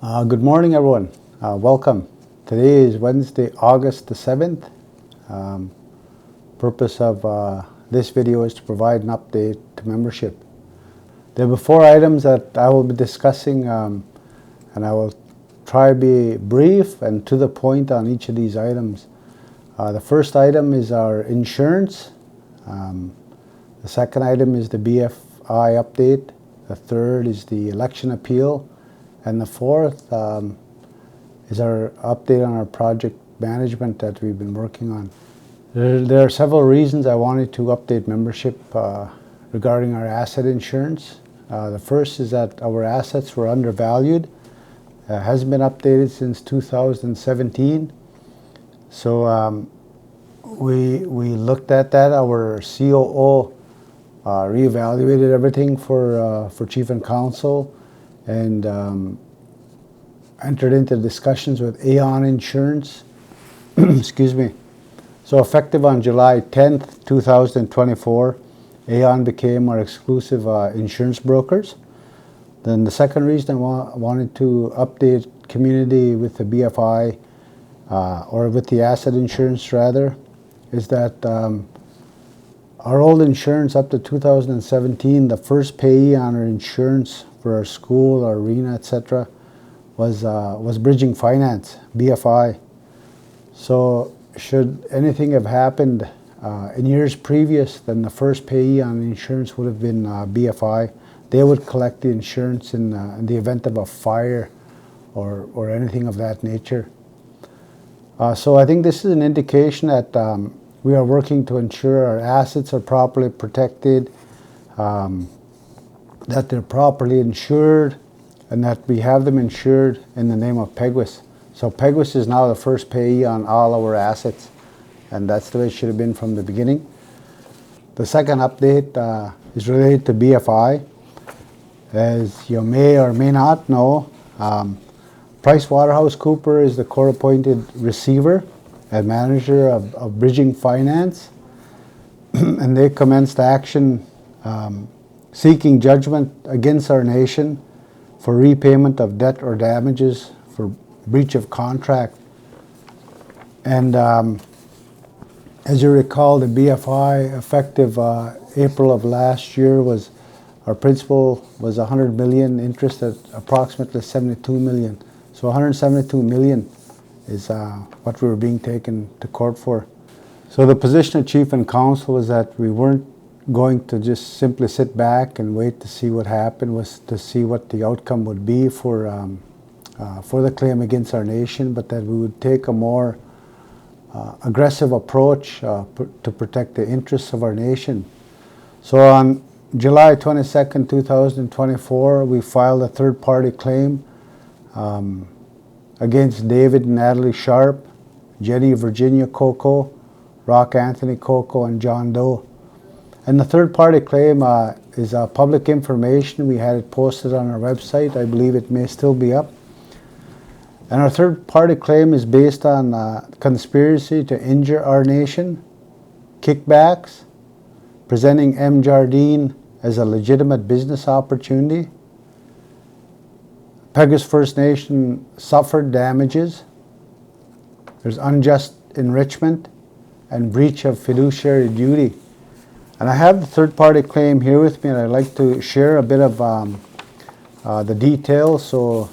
Good morning, everyone. Welcome. Today is Wednesday, August the 7th. Purpose of this video is to provide an update to membership. There are 4 items that I will be discussing, and I will try to be brief and to the point on each of these items. The first item is our insurance. The second item is the BFI update. The third is the election appeal. And the fourth is our update on our project management that we've been working on. There are several reasons I wanted to update membership regarding our asset insurance. The first is that our assets were undervalued. Hasn't been updated since 2017. So we looked at that. Our COO reevaluated everything for Chief and Counsel, and entered into discussions with Aon Insurance. Excuse me. So effective on July 10th, 2024, Aon became our exclusive insurance brokers. Then the second reason I wanted to update community with the BFI, or with the asset insurance rather, is that our old insurance up to 2017, the first payee on our insurance for our school, our arena, etc., was Bridging Finance, BFI. So should anything have happened in years previous, then the first payee on insurance would have been BFI. They would collect the insurance in the event of a fire or anything of that nature. So I think this is an indication that we are working to ensure our assets are properly protected, that they're properly insured, and that we have them insured in the name of Peguis. So Peguis is now the first payee on all our assets, and that's the way it should have been from the beginning. The second update is related to BFI. As you may or may not know, PricewaterhouseCoopers is the court-appointed receiver and manager of Bridging Finance, and they commenced action seeking judgment against our nation for repayment of debt or damages for breach of contract. And as you recall, the BFI, effective April of last year, was our principal was 100 million, interest at approximately 72 million. So 172 million is what we were being taken to court for. So the position of Chief and Counsel was that we weren't going to just simply sit back and wait to see what happened, was to see what the outcome would be for the claim against our nation, but that we would take a more aggressive approach to protect the interests of our nation. So on July 22nd, 2024, we filed a third-party claim against David and Natalie Sharp, Jenny Virginia Coco, Rock Anthony Coco, and John Doe. And the third-party claim is public information. We had it posted on our website. I believe it may still be up. And our third-party claim is based on conspiracy to injure our nation, kickbacks, presenting M. Jardine as a legitimate business opportunity, Peguis First Nation suffered damages, there's unjust enrichment, and breach of fiduciary duty. And I have the third-party claim here with me, and I'd like to share a bit of the details. So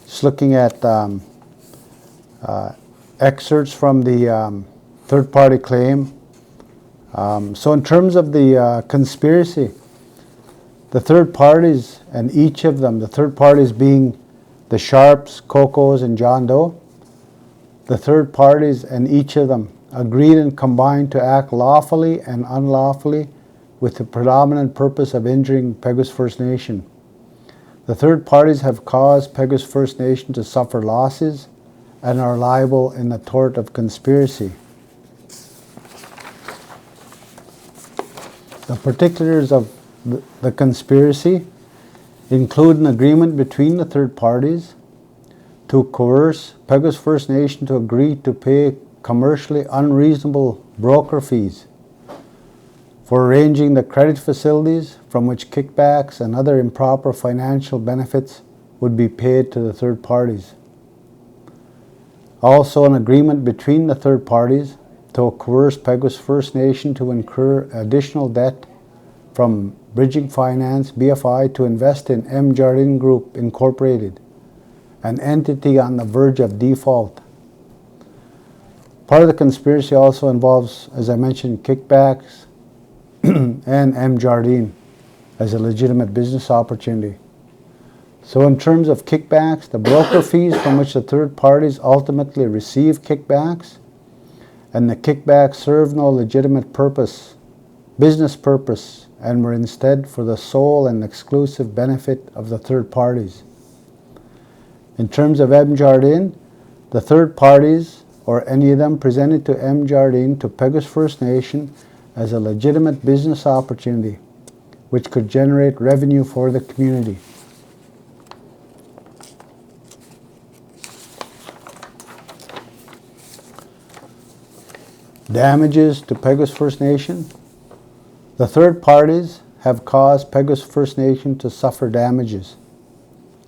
just looking at excerpts from the third-party claim. So in terms of the conspiracy, the third parties, and each of them, the third parties being the Sharps, Cocos, and John Doe, the third parties and each of them agreed and combined to act lawfully and unlawfully with the predominant purpose of injuring Peguis First Nation. The third parties have caused Peguis First Nation to suffer losses and are liable in the tort of conspiracy. The particulars of the conspiracy include an agreement between the third parties to coerce Peguis First Nation to agree to pay commercially unreasonable broker fees for arranging the credit facilities from which kickbacks and other improper financial benefits would be paid to the third parties. Also, an agreement between the third parties to coerce Peguis First Nation to incur additional debt from Bridging Finance, BFI, to invest in M. Jardine Group Incorporated, an entity on the verge of default. Part of the conspiracy also involves, as I mentioned, kickbacks and M. Jardine as a legitimate business opportunity. So in terms of kickbacks, the broker fees from which the third parties ultimately receive kickbacks, and the kickbacks serve no legitimate purpose, business purpose, and were instead for the sole and exclusive benefit of the third parties. In terms of M. Jardine, the third parties, or any of them, presented to M. Jardine to Peguis First Nation as a legitimate business opportunity which could generate revenue for the community. Damages to Peguis First Nation. The third parties have caused Peguis First Nation to suffer damages.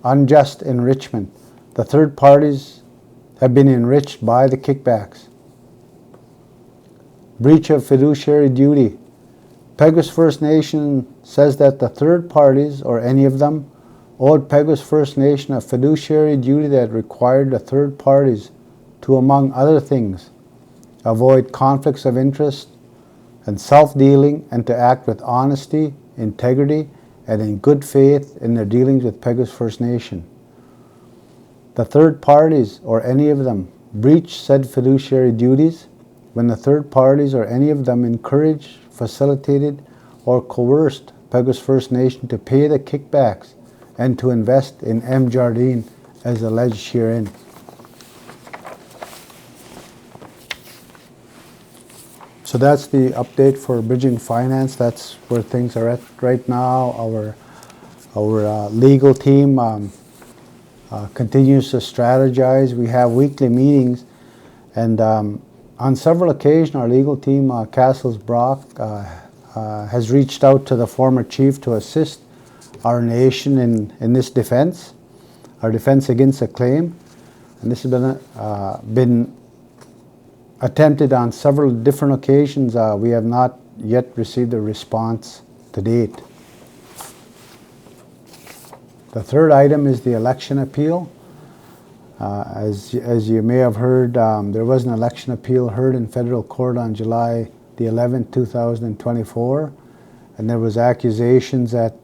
Unjust enrichment. The third parties have been enriched by the kickbacks. Breach of fiduciary duty. Peguis First Nation says that the third parties, or any of them, owed Peguis First Nation a fiduciary duty that required the third parties to, among other things, avoid conflicts of interest and self-dealing, and to act with honesty, integrity, and in good faith in their dealings with Peguis First Nation. The third parties, or any of them, breach said fiduciary duties when the third parties, or any of them, encouraged, facilitated, or coerced Peguis First Nation to pay the kickbacks and to invest in M. Jardine as alleged herein. So that's the update for Bridging Finance. That's where things are at right now. Our legal team continues to strategize. We have weekly meetings, and on several occasions our legal team, Castles Brock, has reached out to the former chief to assist our nation in this defense, our defense against a claim. And this has been attempted on several different occasions. We have not yet received a response to date. The third item is the election appeal. As you may have heard, there was an election appeal heard in federal court on July the 11th, 2024, and there was accusations that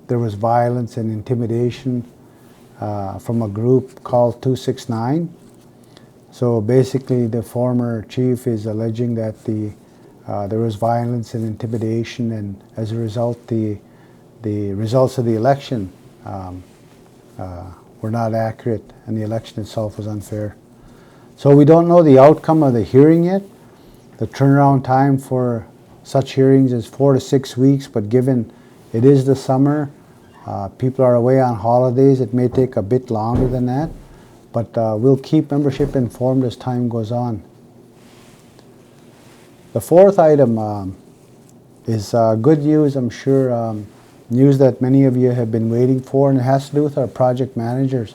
there was violence and intimidation from a group called 269. So basically, the former chief is alleging that there was violence and intimidation, and as a result, the results of the election were not accurate, and the election itself was unfair. So we don't know the outcome of the hearing yet. The turnaround time for such hearings is 4 to 6 weeks, but given it is the summer, people are away on holidays, it may take a bit longer than that. But we'll keep membership informed as time goes on. The fourth item is good news, I'm sure, news that many of you have been waiting for, and it has to do with our project managers.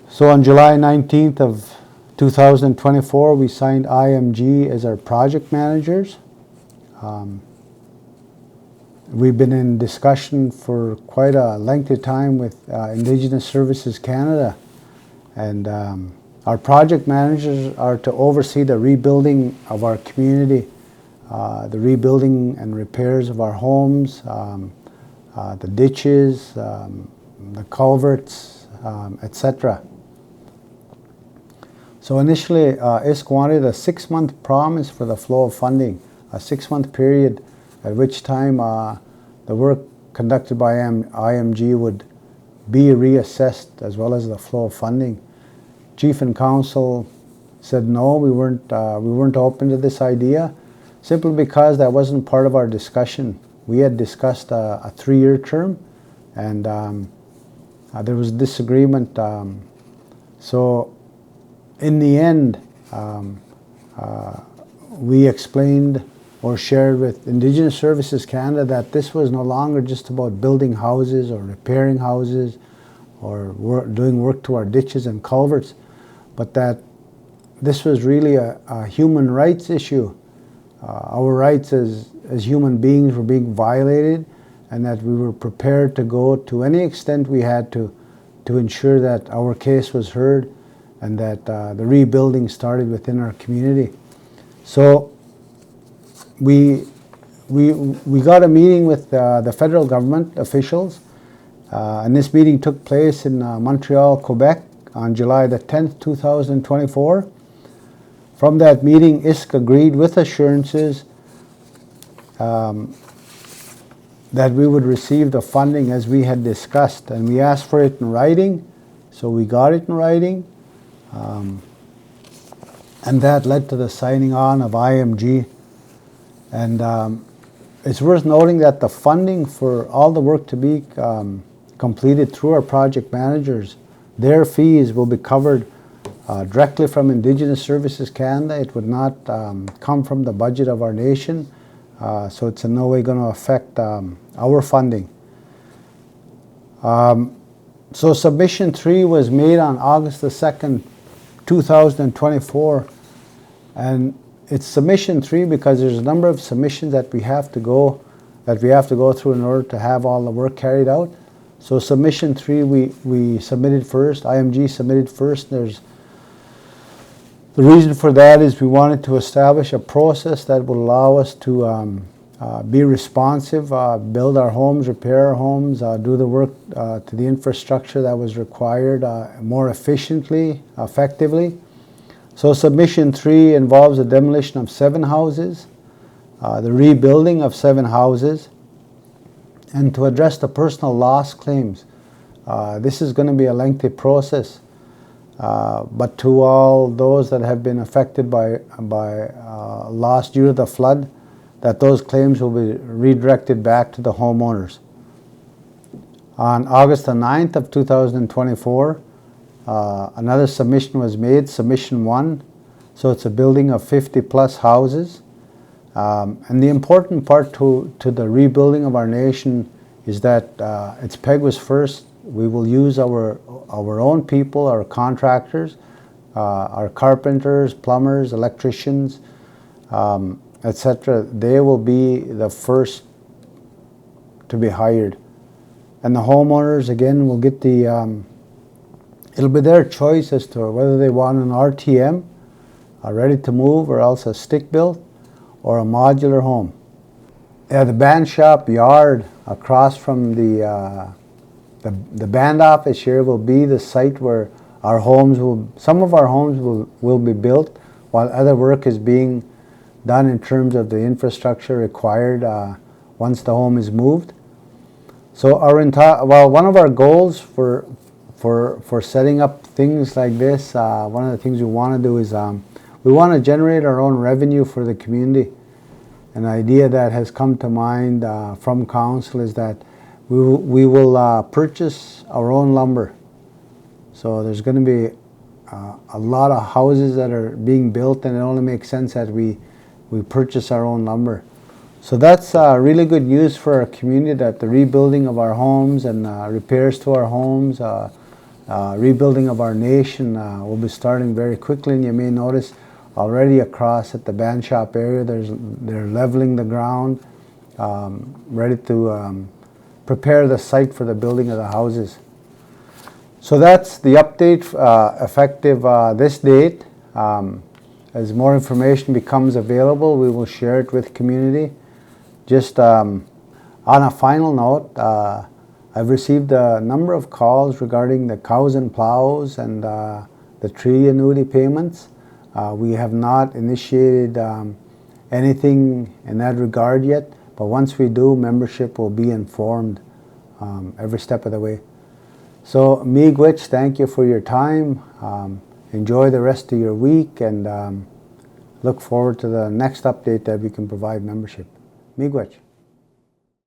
So on July 19th of 2024, we signed IMG as our project managers. We've been in discussion for quite a lengthy time with Indigenous Services Canada, and our project managers are to oversee the rebuilding of our community, the rebuilding and repairs of our homes, the ditches, the culverts, etc. So initially, ISK wanted a 6-month promise for the flow of funding, a 6-month period at which time the work conducted by IMG would be reassessed, as well as the flow of funding. Chief and Council said no, we weren't open to this idea, simply because that wasn't part of our discussion. We had discussed a 3-year term, and there was disagreement. So in the end, we explained or shared with Indigenous Services Canada that this was no longer just about building houses or repairing houses or doing work to our ditches and culverts, but that this was really a human rights issue. Our rights as human beings were being violated, and that we were prepared to go to any extent we had to ensure that our case was heard and that the rebuilding started within our community. So we got a meeting with the federal government officials, and this meeting took place in Montreal, Quebec on July the 10th, 2024. From that meeting, ISK agreed with assurances that we would receive the funding as we had discussed, and we asked for it in writing, so we got it in writing, and that led to the signing on of IMG. And it's worth noting that the funding for all the work to be completed through our project managers, their fees will be covered directly from Indigenous Services Canada. It would not come from the budget of our nation, so it's in no way going to affect our funding. So submission 3 was made on August the 2nd, 2024, and it's submission 3 because there's a number of submissions that we have to go through in order to have all the work carried out. So submission 3 we submitted first, IMG submitted first. The reason for that is we wanted to establish a process that would allow us to be responsive, build our homes, repair our homes, do the work to the infrastructure that was required more efficiently, effectively. So submission 3 involves the demolition of 7 houses, the rebuilding of 7 houses, and to address the personal loss claims. This is going to be a lengthy process, but to all those that have been affected by loss due to the flood, that those claims will be redirected back to the homeowners. On August the 9th of 2024, another submission was made, submission 1. So it's a building of 50 plus houses. And the important part to the rebuilding of our nation is that it's Peguis first. We will use our own people, our contractors, our carpenters, plumbers, electricians, etc. They will be the first to be hired. And the homeowners, again, will get the, it'll be their choice as to whether they want an RTM, a ready to move, or else a stick built, or a modular home. The band shop yard across from the band office here will be the site where our homes some of our homes will be built, while other work is being done in terms of the infrastructure required once the home is moved. So one of our goals for setting up things like this, one of the things we want to do is we want to generate our own revenue for the community. An idea that has come to mind from council is that we will purchase our own lumber. So there's going to be a lot of houses that are being built, and it only makes sense that we purchase our own lumber. So that's really good news for our community, that the rebuilding of our homes and repairs to our homes, rebuilding of our nation will be starting very quickly. And you may notice already across at the band shop area, they're leveling the ground, ready to prepare the site for the building of the houses. So that's the update effective this date. As more information becomes available, we will share it with community. Just on a final note, I've received a number of calls regarding the cows and plows and the tree annuity payments. We have not initiated anything in that regard yet, but once we do, membership will be informed every step of the way. So, miigwech, thank you for your time. Enjoy the rest of your week, and look forward to the next update that we can provide membership. Miigwech.